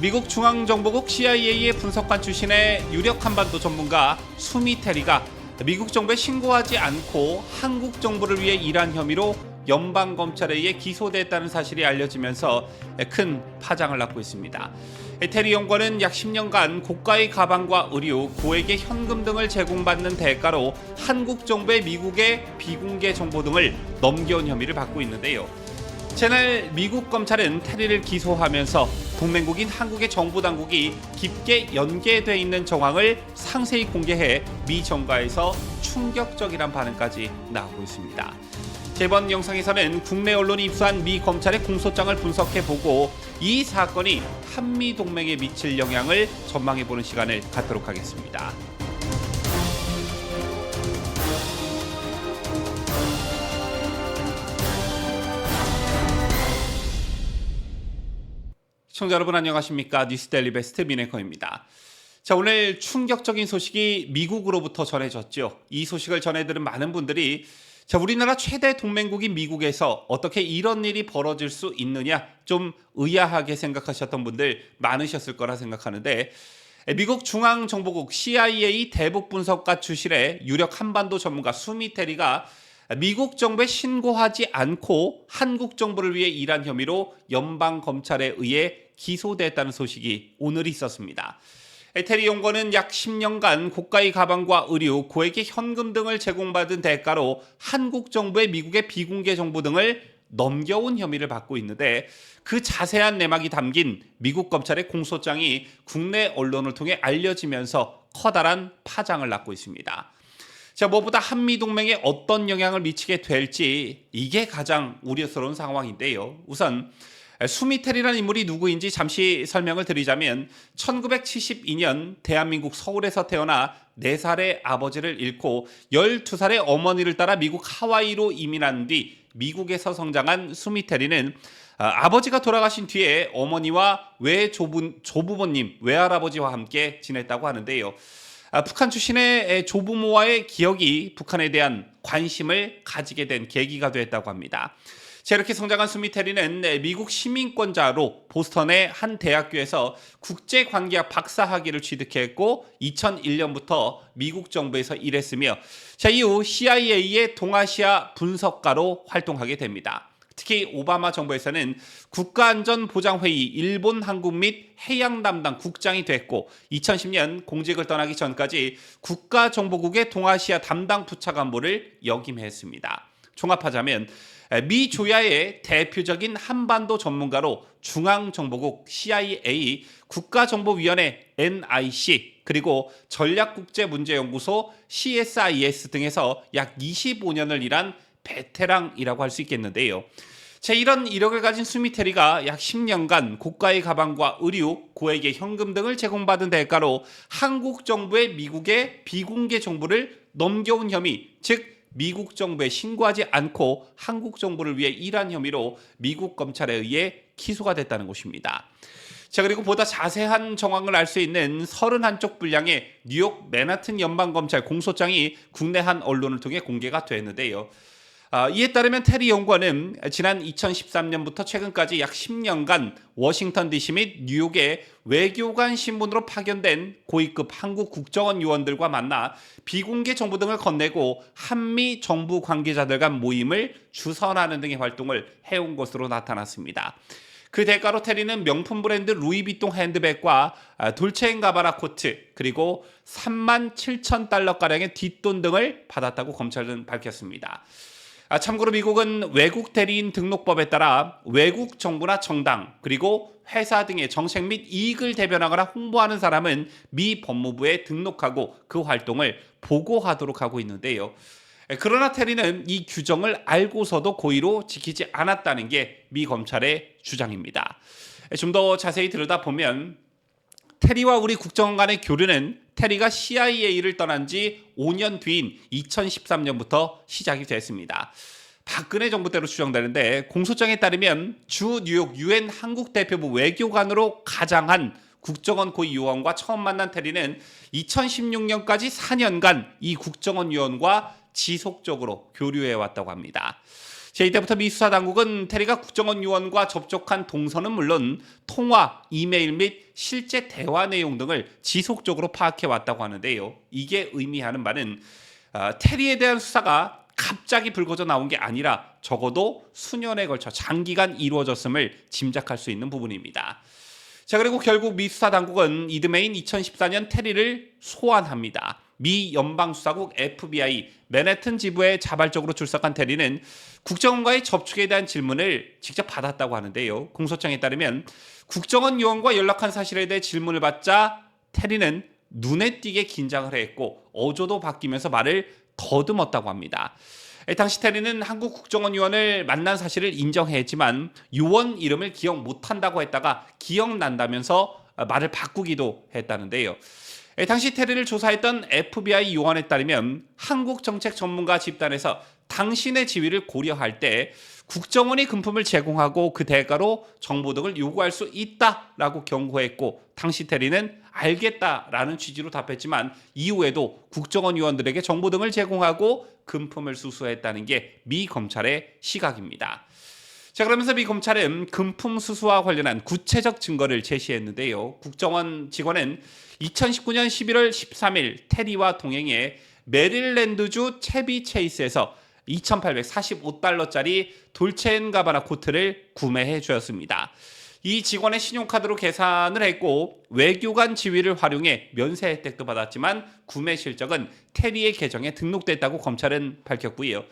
미국 중앙정보국 CIA의 분석관 출신의 유력 한반도 전문가 수미 테리가 미국 정부에 신고하지 않고 한국 정부를 위해 일한 혐의로 연방검찰에 의해 기소됐다는 사실이 알려지면서 큰 파장을 낳고 있습니다. 테리 연구원은 약 10년간 고가의 가방과 의류, 고액의 현금 등을 제공받는 대가로 한국 정부의 미국의 비공개 정보 등을 넘겨온 혐의를 받고 있는데요. 지난해 미국 검찰은 테리를 기소하면서 동맹국인 한국의 정부 당국이 깊게 연계돼 있는 정황을 상세히 공개해 미 정가에서 충격적이란 반응까지 나오고 있습니다. 이번 영상에서는 국내 언론이 입수한 미 검찰의 공소장을 분석해보고 이 사건이 한미 동맹에 미칠 영향을 전망해보는 시간을 갖도록 하겠습니다. 시청자 여러분 안녕하십니까? 뉴스데일리 베스트 미네커입니다. 자, 오늘 충격적인 소식이 미국으로부터 전해졌죠. 이 소식을 전해들은 많은 분들이 우리나라 최대 동맹국인 미국에서 어떻게 이런 일이 벌어질 수 있느냐 좀 의아하게 생각하셨던 분들 많으셨을 거라 생각하는데, 미국 중앙정보국 CIA 대북 분석가 출신의 유력 한반도 전문가 수미 테리가 미국 정부에 신고하지 않고 한국 정부를 위해 일한 혐의로 연방검찰에 의해 기소됐다는 소식이 오늘 있었습니다. 테리 연구원은 약 10년간 고가의 가방과 의류, 고액의 현금 등을 제공받은 대가로 한국 정부의 미국의 비공개 정보 등을 넘겨온 혐의를 받고 있는데, 그 자세한 내막이 담긴 미국 검찰의 공소장이 국내 언론을 통해 알려지면서 커다란 파장을 낳고 있습니다. 자, 무엇보다 한미동맹에 어떤 영향을 미치게 될지 이게 가장 우려스러운 상황인데요. 우선 수미 테리라는 인물이 누구인지 잠시 설명을 드리자면 1972년 대한민국 서울에서 태어나 4살의 아버지를 잃고 12살의 어머니를 따라 미국 하와이로 이민한 뒤 미국에서 성장한 수미 테리는 아버지가 돌아가신 뒤에 어머니와 조부모님, 외할아버지와 함께 지냈다고 하는데요. 북한 출신의 조부모와의 기억이 북한에 대한 관심을 가지게 된 계기가 됐다고 합니다. 이렇게 성장한 수미 테리는 미국 시민권자로 보스턴의 한 대학교에서 국제관계학 박사학위를 취득했고 2001년부터 미국 정부에서 일했으며 이후 CIA의 동아시아 분석가로 활동하게 됩니다. 특히 오바마 정부에서는 국가안전보장회의 일본, 한국 및 해양 담당 국장이 됐고 2010년 공직을 떠나기 전까지 국가정보국의 동아시아 담당 부차관보를 역임했습니다. 종합하자면 미 조야의 대표적인 한반도 전문가로 중앙정보국 CIA, 국가정보위원회 NIC, 그리고 전략국제문제연구소 CSIS 등에서 약 25년을 일한 베테랑이라고 할 수 있겠는데요. 이런 이력을 가진 수미 테리가 약 10년간 고가의 가방과 의류, 고액의 현금 등을 제공받은 대가로 한국 정부의 미국의 비공개 정보를 넘겨온 혐의, 즉 미국 정부에 신고하지 않고 한국 정부를 위해 일한 혐의로 미국 검찰에 의해 기소가 됐다는 것입니다. 그리고 보다 자세한 정황을 알 수 있는 31쪽 분량의 뉴욕 맨하튼 연방검찰 공소장이 국내 한 언론을 통해 공개가 됐는데요. 이에 따르면 테리 연구원은 지난 2013년부터 최근까지 약 10년간 워싱턴 DC 및 뉴욕의 외교관 신분으로 파견된 고위급 한국 국정원 요원들과 만나 비공개 정보 등을 건네고 한미 정부 관계자들 간 모임을 주선하는 등의 활동을 해온 것으로 나타났습니다. 그 대가로 테리는 명품 브랜드 루이비통 핸드백과 돌체앤가바나 코트, 그리고 37,000달러가량의 뒷돈 등을 받았다고 검찰은 밝혔습니다. 참고로 미국은 외국 대리인 등록법에 따라 외국 정부나 정당, 그리고 회사 등의 정책 및 이익을 대변하거나 홍보하는 사람은 미 법무부에 등록하고 그 활동을 보고하도록 하고 있는데요. 그러나 테리는 이 규정을 알고서도 고의로 지키지 않았다는 게 미 검찰의 주장입니다. 좀 더 자세히 들여다보면 테리와 우리 국정원 간의 교류는 테리가 CIA를 떠난 지 5년 뒤인 2013년부터 시작이 됐습니다. 박근혜 정부 때로 추정되는데, 공소장에 따르면 주 뉴욕 UN 한국 대표부 외교관으로 가장한 국정원 고위 요원과 처음 만난 테리는 2016년까지 4년간 이 국정원 요원과 지속적으로 교류해 왔다고 합니다. 이때부터 미 수사 당국은 테리가 국정원 요원과 접촉한 동선은 물론 통화, 이메일 및 실제 대화 내용 등을 지속적으로 파악해 왔다고 하는데요. 이게 의미하는 바는 테리에 대한 수사가 갑자기 불거져 나온 게 아니라 적어도 수년에 걸쳐 장기간 이루어졌음을 짐작할 수 있는 부분입니다. 그리고 결국 미 수사 당국은 이듬해인 2014년 테리를 소환합니다. 미 연방수사국 FBI 맨해튼 지부에 자발적으로 출석한 테리는 국정원과의 접촉에 대한 질문을 직접 받았다고 하는데요. 공소장에 따르면 국정원 요원과 연락한 사실에 대해 질문을 받자 테리는 눈에 띄게 긴장을 했고 어조도 바뀌면서 말을 더듬었다고 합니다. 당시 테리는 한국 국정원 요원을 만난 사실을 인정했지만 요원 이름을 기억 못한다고 했다가 기억난다면서 말을 바꾸기도 했다는데요. 당시 테리를 조사했던 FBI 요원에 따르면 한국 정책 전문가 집단에서 당신의 지위를 고려할 때 국정원이 금품을 제공하고 그 대가로 정보 등을 요구할 수 있다라고 경고했고 당시 테리는 알겠다라는 취지로 답했지만 이후에도 국정원 요원들에게 정보 등을 제공하고 금품을 수수했다는 게 미 검찰의 시각입니다. 그러면서 미 검찰은 금품 수수와 관련한 구체적 증거를 제시했는데요. 국정원 직원은 2019년 11월 13일 테리와 동행해 메릴랜드주 채비 체이스에서 2,845달러짜리 돌체앤가바나 코트를 구매해 주었습니다. 이 직원의 신용카드로 계산을 했고 외교관 지위를 활용해 면세 혜택도 받았지만 구매 실적은 테리의 계정에 등록됐다고 검찰은 밝혔고요.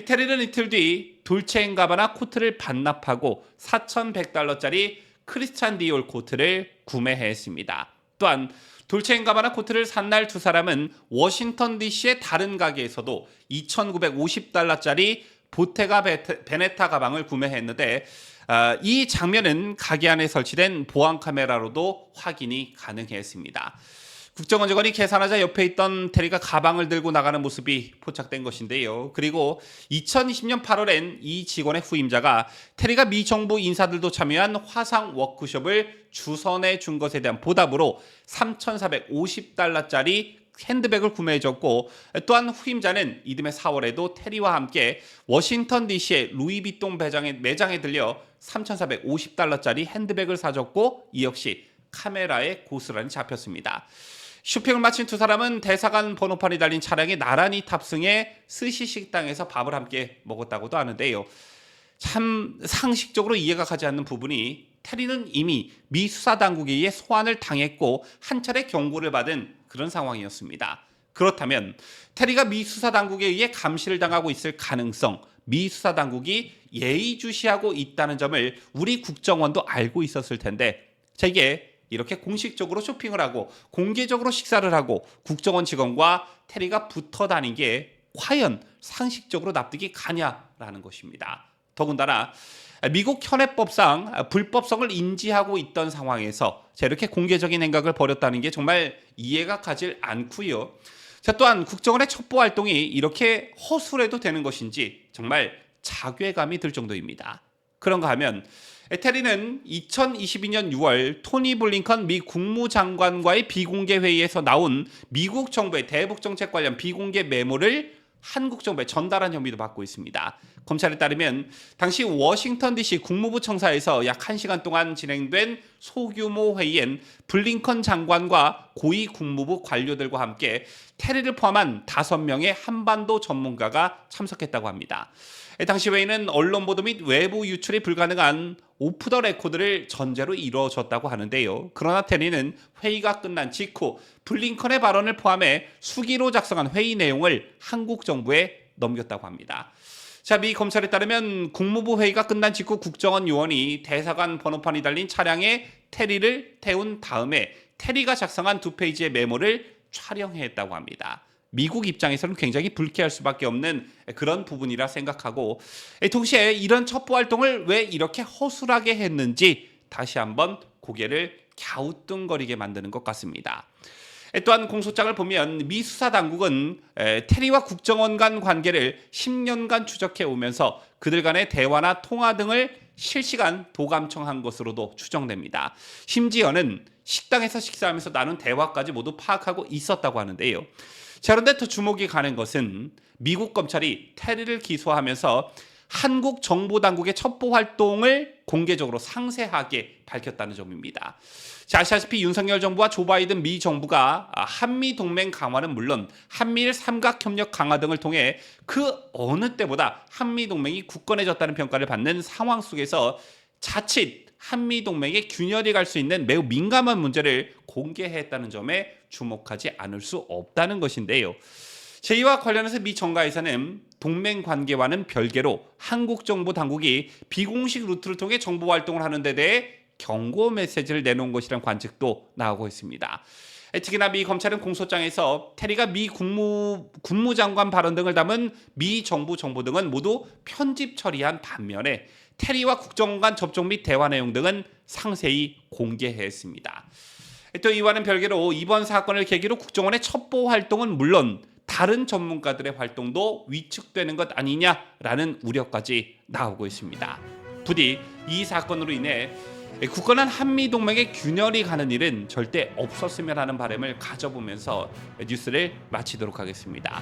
테리는 이틀 뒤 돌체앤가바나 코트를 반납하고 4,100달러짜리 크리스찬 디올 코트를 구매했습니다. 또한 돌체앤가바나 코트를 산 날 두 사람은 워싱턴 DC의 다른 가게에서도 2,950달러짜리 보테가 베네타 가방을 구매했는데 이 장면은 가게 안에 설치된 보안 카메라로도 확인이 가능했습니다. 국정원 직원이 계산하자 옆에 있던 테리가 가방을 들고 나가는 모습이 포착된 것인데요. 그리고 2020년 8월엔 이 직원의 후임자가 테리가 미 정부 인사들도 참여한 화상 워크숍을 주선해 준 것에 대한 보답으로 3,450달러짜리 핸드백을 구매해줬고 또한 후임자는 이듬해 4월에도 테리와 함께 워싱턴 DC의 루이비통 매장에 들려 3,450달러짜리 핸드백을 사줬고 이 역시 카메라에 고스란히 잡혔습니다. 쇼핑을 마친 두 사람은 대사관 번호판이 달린 차량에 나란히 탑승해 스시 식당에서 밥을 함께 먹었다고도 하는데요. 참 상식적으로 이해가 가지 않는 부분이 테리는 이미 미 수사당국에 의해 소환을 당했고 한 차례 경고를 받은 그런 상황이었습니다. 그렇다면 테리가 미 수사당국에 의해 감시를 당하고 있을 가능성, 미 수사당국이 예의주시하고 있다는 점을 우리 국정원도 알고 있었을 텐데 이게 이렇게 공식적으로 쇼핑을 하고 공개적으로 식사를 하고 국정원 직원과 테리가 붙어 다닌 게 과연 상식적으로 납득이 가냐라는 것입니다. 더군다나 미국 현행법상 불법성을 인지하고 있던 상황에서 이렇게 공개적인 행각을 벌였다는 게 정말 이해가 가질 않고요. 또한 국정원의 첩보 활동이 이렇게 허술해도 되는 것인지 정말 자괴감이 들 정도입니다. 그런가 하면 테리는 2022년 6월 토니 블링컨 미 국무장관과의 비공개 회의에서 나온 미국 정부의 대북 정책 관련 비공개 메모를 한국 정부에 전달한 혐의도 받고 있습니다. 검찰에 따르면 당시 워싱턴 DC 국무부 청사에서 약 1시간 동안 진행된 소규모 회의엔 블링컨 장관과 고위 국무부 관료들과 함께 테리를 포함한 5명의 한반도 전문가가 참석했다고 합니다. 당시 회의는 언론 보도 및 외부 유출이 불가능한 오프 더 레코드를 전제로 이루어졌다고 하는데요. 그러나 테리는 회의가 끝난 직후 블링컨의 발언을 포함해 수기로 작성한 회의 내용을 한국 정부에 넘겼다고 합니다. 미 검찰에 따르면 국무부 회의가 끝난 직후 국정원 요원이 대사관 번호판이 달린 차량에 테리를 태운 다음에 테리가 작성한 2페이지의 메모를 촬영했다고 합니다. 미국 입장에서는 굉장히 불쾌할 수밖에 없는 그런 부분이라 생각하고 동시에 이런 첩보 활동을 왜 이렇게 허술하게 했는지 다시 한번 고개를 갸우뚱거리게 만드는 것 같습니다. 또한 공소장을 보면 미 수사당국은 테리와 국정원 간 관계를 10년간 추적해 오면서 그들 간의 대화나 통화 등을 실시간 도감청한 것으로도 추정됩니다. 심지어는 식당에서 식사하면서 나눈 대화까지 모두 파악하고 있었다고 하는데요. 그런데 더 주목이 가는 것은 미국 검찰이 테리를 기소하면서 한국 정보당국의 첩보 활동을 공개적으로 상세하게 밝혔다는 점입니다. 자, 아시다시피 윤석열 정부와 조 바이든 미 정부가 한미 동맹 강화는 물론 한미일 삼각협력 강화 등을 통해 그 어느 때보다 한미 동맹이 굳건해졌다는 평가를 받는 상황 속에서 자칫 한미 동맹의 균열이 갈 수 있는 매우 민감한 문제를 공개했다는 점에 주목하지 않을 수 없다는 것인데요. 이와 관련해서 미 정가에서는 동맹 관계와는 별개로 한국 정보 당국이 비공식 루트를 통해 정보 활동을 하는 데 대해 경고 메시지를 내놓은 것이라는 관측도 나오고 있습니다. 특히나 미 검찰은 공소장에서 테리가 미 국무장관 발언 등을 담은 미 정부 정보 등은 모두 편집 처리한 반면에 테리와 국정원 접촉 및 대화 내용 등은 상세히 공개했습니다. 또 이와는 별개로 이번 사건을 계기로 국정원의 첩보 활동은 물론 다른 전문가들의 활동도 위축되는 것 아니냐라는 우려까지 나오고 있습니다. 부디 이 사건으로 인해 굳건한 한미동맹의 균열이 가는 일은 절대 없었으면 하는 바람을 가져보면서 뉴스를 마치도록 하겠습니다.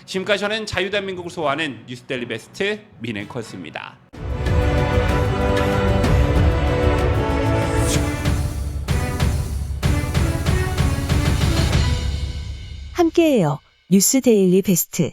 지금까지 저는 자유대한민국을 소화하는 뉴스데일리 베스트 민앵커였습니다. 함께해요. 뉴스 데일리 베스트.